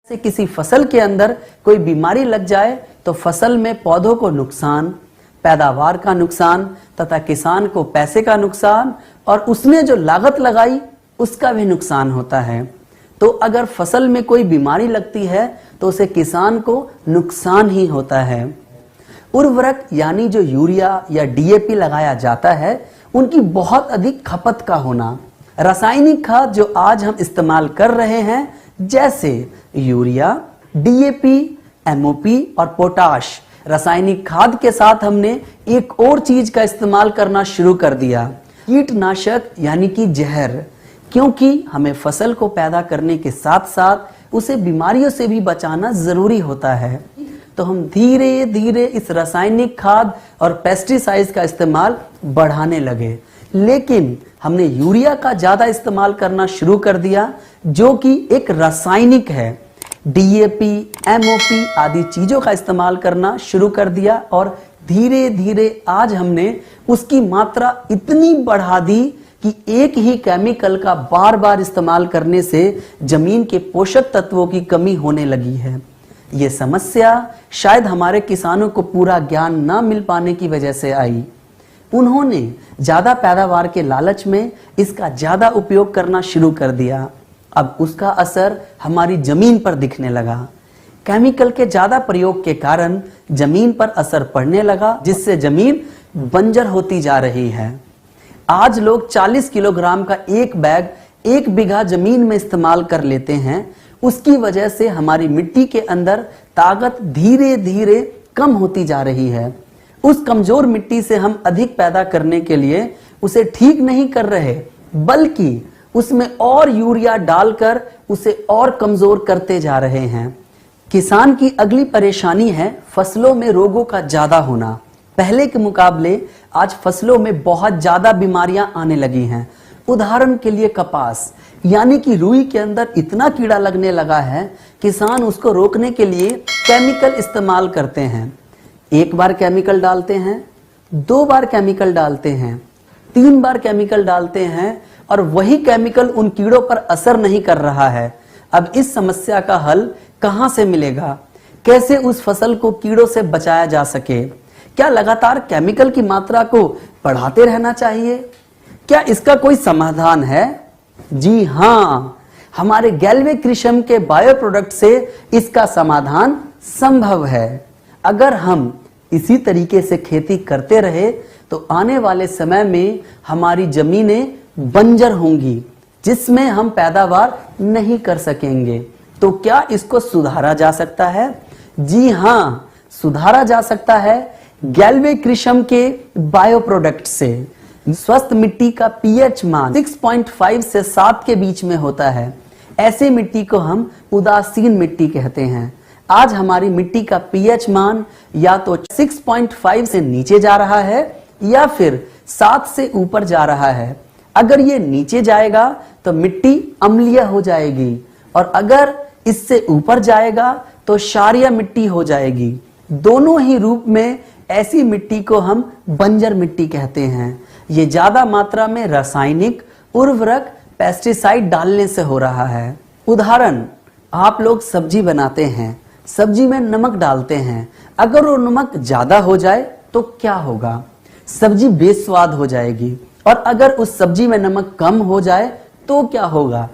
से किसी फसल के अंदर कोई बीमारी लग जाए तो फसल में पौधों को नुकसान, पैदावार का नुकसान तथा किसान को पैसे का नुकसान और उसने जो लागत लगाई उसका भी नुकसान होता है। तो अगर फसल में कोई बीमारी लगती है तो उसे किसान को नुकसान ही होता है। उर्वरक यानी जो यूरिया या डीएपी लगाया जाता है उनकी बहुत अधिक खपत का होना, रासायनिक खाद जो आज हम इस्तेमाल कर रहे हैं जैसे यूरिया, डीएपी, एमओपी और पोटाश, रासायनिक खाद के साथ हमने एक और चीज का इस्तेमाल करना शुरू कर दिया, कीटनाशक यानी कि जहर, क्योंकि हमें फसल को पैदा करने के साथ साथ उसे बीमारियों से भी बचाना जरूरी होता है। तो हम धीरे धीरे इस रासायनिक खाद और पेस्टिसाइड्स का इस्तेमाल बढ़ाने लगे, लेकिन हमने यूरिया का ज्यादा इस्तेमाल करना शुरू कर दिया जो कि एक रासायनिक है। डीएपी, एमओपी आदि चीजों का इस्तेमाल करना शुरू कर दिया और धीरे धीरे आज हमने उसकी मात्रा इतनी बढ़ा दी कि एक ही केमिकल का बार बार इस्तेमाल करने से जमीन के पोषक तत्वों की कमी होने लगी है। ये समस्या शायद हमारे किसानों को पूरा ज्ञान न मिल पाने की वजह से आई। उन्होंने ज्यादा पैदावार के लालच में इसका ज्यादा उपयोग करना शुरू कर दिया। अब उसका असर हमारी जमीन पर दिखने लगा। केमिकल के ज्यादा प्रयोग के कारण जमीन पर असर पड़ने लगा, जिससे जमीन बंजर होती जा रही है। आज लोग 40 किलोग्राम का एक बैग 1 बीघा जमीन में इस्तेमाल कर लेते हैं। उसकी वजह से हमारी मिट्टी के अंदर ताकत धीरे धीरे कम होती जा रही है। उस कमजोर मिट्टी से हम अधिक पैदा करने के लिए उसे ठीक नहीं कर रहे, बल्कि उसमें और यूरिया डालकर उसे और कमजोर करते जा रहे हैं। किसान की अगली परेशानी है फसलों में रोगों का ज्यादा होना। पहले के मुकाबले आज फसलों में बहुत ज्यादा बीमारियां आने लगी हैं। उदाहरण के लिए कपास यानी कि रुई के अंदर इतना कीड़ा लगने लगा है, किसान उसको रोकने के लिए केमिकल इस्तेमाल करते हैं। 1 बार केमिकल डालते हैं, 2 बार केमिकल डालते हैं, 3 बार केमिकल डालते हैं और वही केमिकल उन कीड़ों पर असर नहीं कर रहा है। अब इस समस्या का हल कहां से मिलेगा? कैसे उस फसल को कीड़ों से बचाया जा सके? क्या लगातार केमिकल की मात्रा को बढ़ाते रहना चाहिए? क्या इसका कोई समाधान है? जी हां, हमारे गैल्वे कृषम के बायो प्रोडक्ट से इसका समाधान संभव है। अगर हम इसी तरीके से खेती करते रहे तो आने वाले समय में हमारी जमीनें बंजर होंगी, जिसमें हम पैदावार नहीं कर सकेंगे। तो क्या इसको सुधारा जा सकता है? जी हां, सुधारा जा सकता है गैल्वे कृषम के बायो प्रोडक्ट से। स्वस्थ मिट्टी का पीएच मान 6.5 से 7 के बीच में होता है। ऐसी मिट्टी को हम उदासीन मिट्टी कहते हैं। आज हमारी मिट्टी का पीएच मान या तो 6.5 से नीचे जा रहा है या फिर 7 से ऊपर जा रहा है। अगर ये नीचे जाएगा तो मिट्टी अम्लीय हो जाएगी और अगर इससे ऊपर जाएगा तो क्षारीय मिट्टी हो जाएगी। दोनों ही रूप में ऐसी मिट्टी को हम बंजर मिट्टी कहते हैं। ये ज्यादा मात्रा में रासायनिक उर्वरक, पेस्टिसाइड डालने से हो रहा है। उदाहरण, आप लोग सब्जी बनाते हैं, सब्जी में नमक डालते हैं। अगर वो नमक ज्यादा हो जाए तो क्या होगा? सब्जी बेस्वाद हो जाएगी। और अगर उस सब्जी में नमक कम हो जाए तो क्या होगा?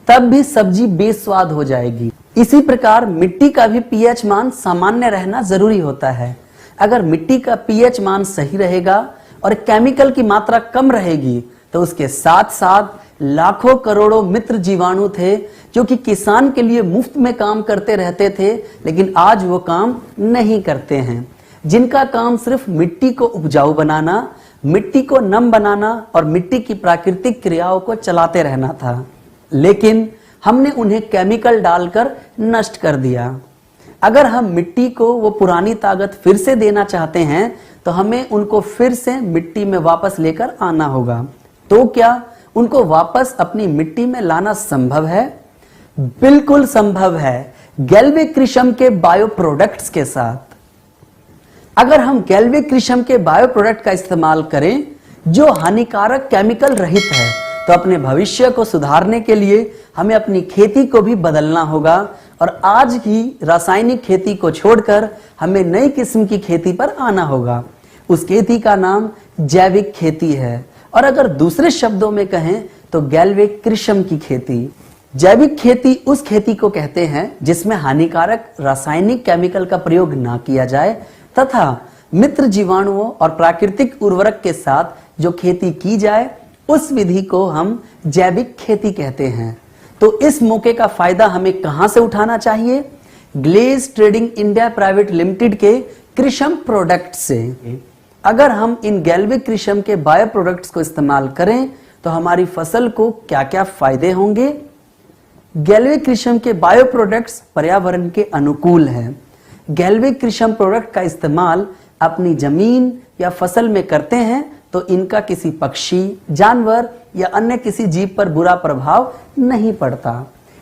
तब भी सब्जी बेस्वाद हो जाएगी। इसी प्रकार मिट्टी का भी पीएच मान सामान्य रहना जरूरी होता है। अगर मिट्टी का पीएच मान सही रहेगा और केमिकल की मात्रा कम रहेगी तो उसके साथ साथ लाखों करोड़ों मित्र जीवाणु थे जो कि किसान के लिए मुफ्त में काम करते रहते थे, लेकिन आज वो काम नहीं करते हैं, जिनका काम सिर्फ मिट्टी को उपजाऊ बनाना, मिट्टी को नम बनाना और मिट्टी की प्राकृतिक क्रियाओं को चलाते रहना था। लेकिन हमने उन्हें केमिकल डालकर नष्ट कर दिया। अगर हम मिट्टी को वो पुरानी ताकत फिर से देना चाहते हैं तो हमें उनको फिर से मिट्टी में वापस लेकर आना होगा। तो क्या उनको वापस अपनी मिट्टी में लाना संभव है? बिल्कुल संभव है, गैल्वे कृषम के बायो प्रोडक्ट्स के साथ। अगर हम गैल्वे कृषम के बायो प्रोडक्ट का इस्तेमाल करें जो हानिकारक केमिकल रहित है, तो अपने भविष्य को सुधारने के लिए हमें अपनी खेती को भी बदलना होगा और आज ही रासायनिक खेती को छोड़कर हमें नई किस्म की खेती पर आना होगा। उस खेती का नाम जैविक खेती है, और अगर दूसरे शब्दों में कहें तो गैल्विक कृषि की खेती। जैविक खेती उस खेती को कहते हैं जिसमें हानिकारक रासायनिक केमिकल का प्रयोग ना किया जाए तथा मित्र जीवाणुओं और प्राकृतिक उर्वरक के साथ जो खेती की जाए उस विधि को हम जैविक खेती कहते हैं। तो इस मौके का फायदा हमें कहां से उठाना चाहिए? Glaze Trading India Private Limited के कृषि प्रोडक्ट से। अगर हम इन गैल्विक कृषि के बायो प्रोडक्ट्स को इस्तेमाल करें तो हमारी फसल को क्या क्या फायदे होंगे? गैल्विक कृषि के बायो प्रोडक्ट्स पर्यावरण के अनुकूल हैं। गैल्विक कृषि प्रोडक्ट का इस्तेमाल अपनी जमीन या फसल में करते हैं तो इनका किसी पक्षी, जानवर या अन्य किसी जीव पर बुरा प्रभाव नहीं पड़ता।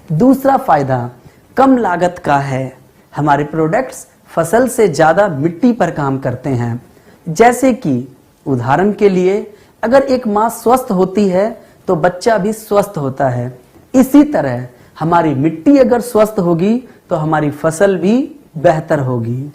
दूसरा फायदा कम लागत का है। हमारे प्रोडक्ट्स फसल से ज्यादा मिट्टी पर काम करते हैं। जैसे कि उदाहरण के लिए अगर एक माँ स्वस्थ होती है तो बच्चा भी स्वस्थ होता है। इसी तरह हमारी मिट्टी अगर स्वस्थ होगी तो हमारी फसल भी बेहतर होगी।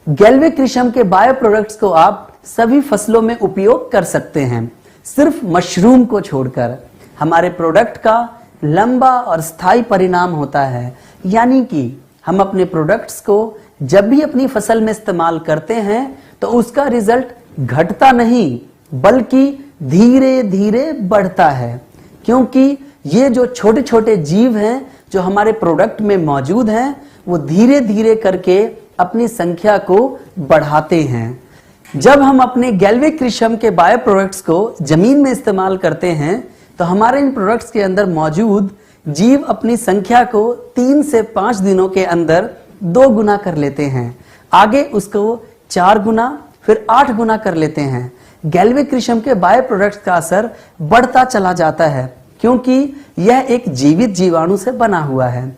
गैल्विक कृषि के बायो प्रोडक्ट्स को आप सभी फसलों में उपयोग कर सकते हैं, सिर्फ मशरूम को छोड़कर। हमारे प्रोडक्ट का लंबा और स्थायी परिणाम होता है, यानी कि हम अपने प्रोडक्ट्स को जब भी अपनी फसल में इस्तेमाल करते हैं तो उसका रिजल्ट घटता नहीं बल्कि धीरे धीरे बढ़ता है, क्योंकि ये जो छोटे छोटे जीव हैं जो हमारे प्रोडक्ट में मौजूद हैं वो धीरे धीरे करके अपनी संख्या को बढ़ाते हैं। जब हम अपने गैल्विक कृषि के बायो प्रोडक्ट्स को जमीन में इस्तेमाल करते हैं तो हमारे इन प्रोडक्ट्स के अंदर मौजूद जीव अपनी संख्या को 3 से 5 दिनों के अंदर 2 गुना कर लेते हैं, आगे उसको 4 गुना फिर 8 गुना कर लेते हैं। गैल्विक कृषि के बायो प्रोडक्ट्स का असर बढ़ता चला जाता है क्योंकि यह एक जीवित जीवाणु से बना हुआ है।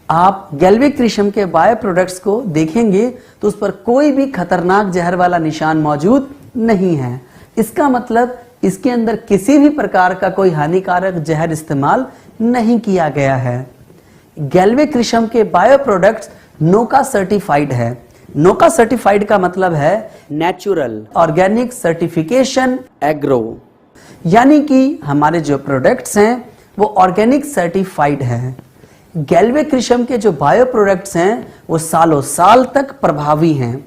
आप गैल्विक कृषि के बायो प्रोडक्ट्स को देखेंगे तो उस पर कोई भी खतरनाक जहर वाला निशान मौजूद नहीं है। इसका मतलब इसके अंदर किसी भी प्रकार का कोई हानिकारक जहर इस्तेमाल नहीं किया गया है। गैल्विक कृषि के बायो प्रोडक्ट्स नोका सर्टिफाइड है। नोका सर्टिफाइड का मतलब है नेचुरल ऑर्गेनिक सर्टिफिकेशन एग्रो, यानी कि हमारे जो प्रोडक्ट्स हैं वो ऑर्गेनिक सर्टिफाइड है। गैल्विक कृषि के जो बायो प्रोडक्ट्स हैं वो सालों साल तक प्रभावी हैं।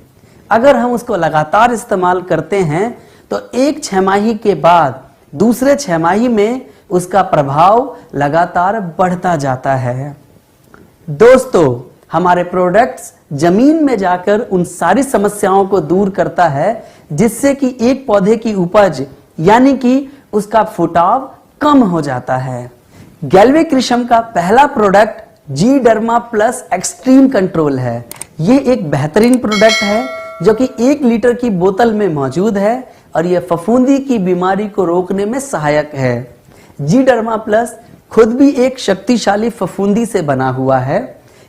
अगर हम उसको लगातार इस्तेमाल करते हैं तो एक छमाही के बाद दूसरे छमाही में उसका प्रभाव लगातार बढ़ता जाता है। दोस्तों, हमारे प्रोडक्ट्स जमीन में जाकर उन सारी समस्याओं को दूर करता है जिससे कि एक पौधे की उपज यानी कि उसका फुटाव कम हो जाता है। गैल्विक कृषि का पहला प्रोडक्ट जी डर्मा प्लस एक्सट्रीम कंट्रोल है। ये एक बेहतरीन प्रोडक्ट है जो कि 1 लीटर की बोतल में मौजूद है और यह फफूंदी की बीमारी को रोकने में सहायक है। जी डर्मा प्लस खुद भी एक शक्तिशाली फफूंदी से बना हुआ है।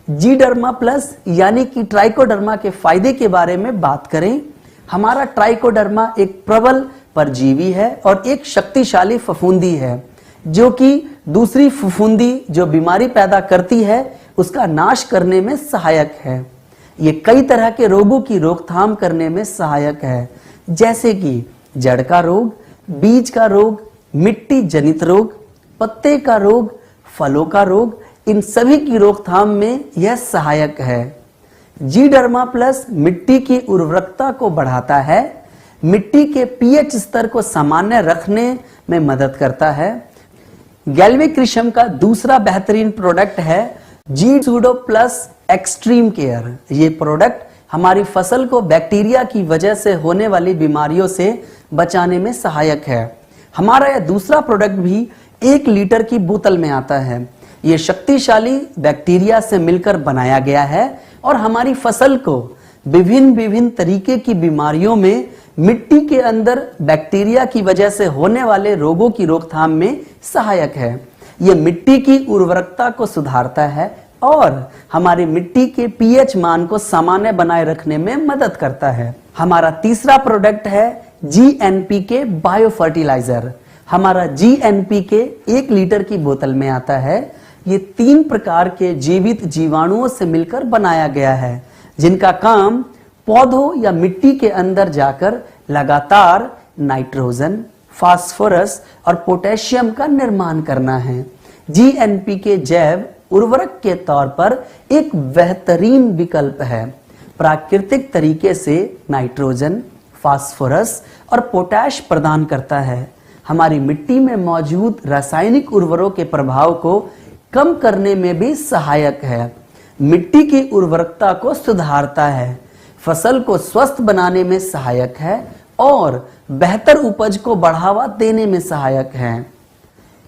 जी डर्मा प्लस यानी कि ट्राइकोडर्मा के फायदे के बारे में बात करें, हमारा ट्राइकोडर्मा एक प्रबल परजीवी है और एक शक्तिशाली फफूंदी है जो कि दूसरी फफूंदी जो बीमारी पैदा करती है उसका नाश करने में सहायक है। ये कई तरह के रोगों की रोकथाम करने में सहायक है, जैसे कि जड़ का रोग, बीज का रोग, मिट्टी जनित रोग, पत्ते का रोग, फलों का रोग, इन सभी की रोकथाम में यह सहायक है। जी डर्मा प्लस मिट्टी की उर्वरकता को बढ़ाता है, मिट्टी के पीएच स्तर को सामान्य रखने में मदद करता है। गैल्विक कृषि का दूसरा बेहतरीन प्रोडक्ट है जी सूडो प्लस एक्सट्रीम केयर। ये प्रोडक्ट हमारी फसल को बैक्टीरिया की वजह से होने वाली बीमारियों से बचाने में सहायक है। हमारा यह दूसरा प्रोडक्ट भी 1 लीटर की बोतल में आता है। ये शक्तिशाली बैक्टीरिया से मिलकर बनाया गया है और हमारी फसल को विभिन्न तरीके की बीमारियों में मिट्टी के अंदर बैक्टीरिया की वजह से होने वाले रोगों की रोकथाम में सहायक है। यह मिट्टी की उर्वरकता को सुधारता है और हमारी मिट्टी के पीएच मान को सामान्य बनाए रखने में मदद करता है। हमारा तीसरा प्रोडक्ट है जीएनपीके बायो फर्टिलाइजर। हमारा जीएनपीके 1 लीटर की बोतल में आता है। ये 3 प्रकार के जीवित जीवाणुओं से मिलकर बनाया गया है, जिनका काम पौधों या मिट्टी के अंदर जाकर लगातार नाइट्रोजन, फास्फोरस और पोटेशियम का निर्माण करना है। जीएनपीके जैव उर्वरक के तौर पर एक बेहतरीन विकल्प है। प्राकृतिक तरीके से नाइट्रोजन, फास्फोरस और पोटैश प्रदान करता है। हमारी मिट्टी में मौजूद रासायनिक उर्वरकों के प्रभाव को कम करने में भी सहायक है। मिट्टी की उर्वरकता को सुधारता है, फसल को स्वस्थ बनाने में सहायक है और बेहतर उपज को बढ़ावा देने में सहायक है।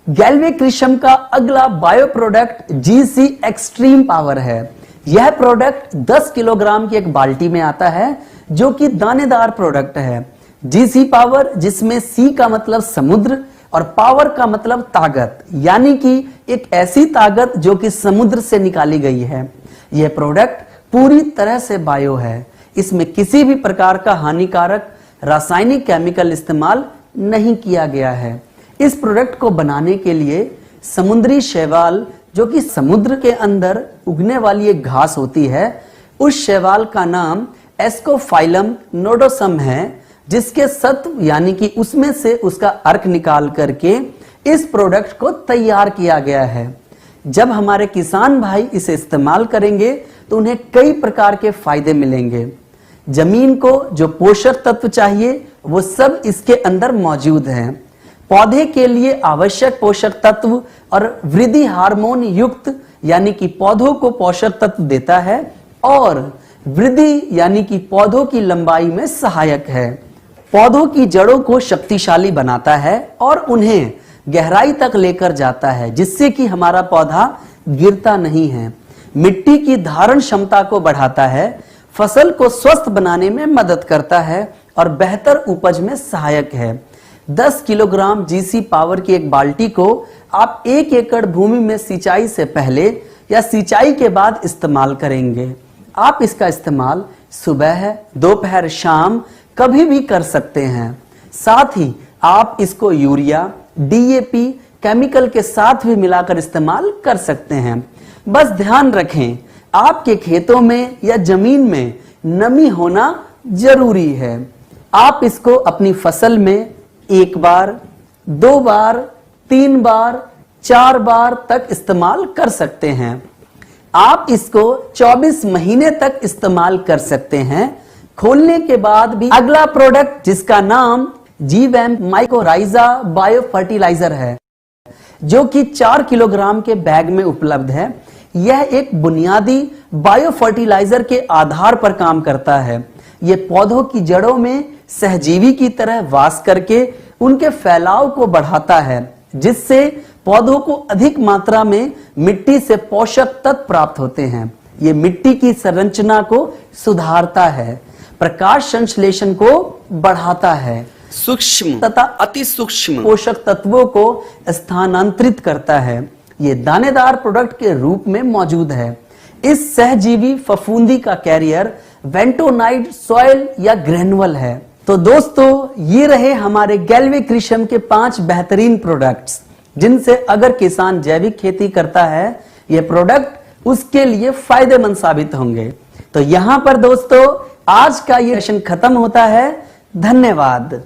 गैल्वे कृषम का अगला bio product GC extreme power है। यह प्रोडक्ट 10 किलोग्राम की एक बाल्टी में आता है, जो कि दानेदार प्रोडक्ट है। जीसी पावर, जिसमें सी का मतलब समुद्र और पावर का मतलब ताकत, यानी कि एक ऐसी ताकत जो कि समुद्र से निकाली गई है। यह प्रोडक्ट पूरी तरह से बायो है। इसमें किसी भी प्रकार का हानिकारक रासायनिक केमिकल इस्तेमाल नहीं किया गया है। इस प्रोडक्ट को बनाने के लिए समुद्री शैवाल, जो कि समुद्र के अंदर उगने वाली एक घास होती है, उस शैवाल का नाम एस्कोफाइलम नोडोसम है, जिसके सत्व यानी कि उसमें से उसका अर्क निकाल करके इस प्रोडक्ट को तैयार किया गया है। जब हमारे किसान भाई इसे इस्तेमाल करेंगे तो उन्हें कई प्रकार के फायदे मिलेंगे। जमीन को जो पोषक तत्व चाहिए वो सब इसके अंदर मौजूद हैं। पौधे के लिए आवश्यक पोषक तत्व और वृद्धि हार्मोन युक्त यानी कि पौधों को पोषक तत्व देता है और वृद्धि यानी कि पौधों की लंबाई में सहायक है। पौधों की जड़ों को शक्तिशाली बनाता है और उन्हें गहराई तक लेकर जाता है, जिससे कि हमारा पौधा गिरता नहीं है। मिट्टी की धारण क्षमता को बढ़ाता है, फसल को स्वस्थ बनाने में मदद करता है और बेहतर उपज में सहायक है। 10 किलोग्राम जीसी पावर की एक बाल्टी को आप 1 एकड़ भूमि में सिंचाई से पहले या सिंचाई के बाद इस्तेमाल करेंगे। आप इसका इस्तेमाल सुबह, दोपहर, शाम कभी भी कर सकते हैं। साथ ही आप इसको यूरिया, डीएपी केमिकल के साथ भी मिलाकर इस्तेमाल कर सकते हैं। बस ध्यान रखें, आपके खेतों में या जमीन में नमी होना जरूरी है। आप इसको अपनी फसल में 1 बार, 2 बार, 3 बार, 4 बार तक इस्तेमाल कर सकते हैं। आप इसको 24 महीने तक इस्तेमाल कर सकते हैं। खोलने के बाद भी अगला प्रोडक्ट, जिसका नाम जीवैम्प माइकोराइजा बायो फर्टिलाइजर है, जो कि 4 किलोग्राम के बैग में उपलब्ध है। यह एक बुनियादी बायो फर्टिलाइजर के आधार पर काम करता है। यह पौधों की जड़ों में सहजीवी की तरह वास करके उनके फैलाव को बढ़ाता है, जिससे पौधों को अधिक मात्रा में मिट्टी से पोषक तत्व प्राप्त होते हैं। ये मिट्टी की संरचना को सुधारता है, प्रकाश संश्लेषण को बढ़ाता है, सूक्ष्म तथा अति सूक्ष्म पोषक तत्वों को स्थानांतरित करता है। ये दानेदार प्रोडक्ट के रूप में मौजूद है। इस सहजीवी फफूंदी का कैरियर वेंटोनाइट सॉइल या ग्रेनुअल है। तो दोस्तों, ये रहे हमारे गैल्वे कृषम के 5 बेहतरीन प्रोडक्ट्स, जिनसे अगर किसान जैविक खेती करता है, ये प्रोडक्ट उसके लिए फायदेमंद साबित होंगे। तो यहां पर दोस्तों आज का ये सेशन खत्म होता है। धन्यवाद।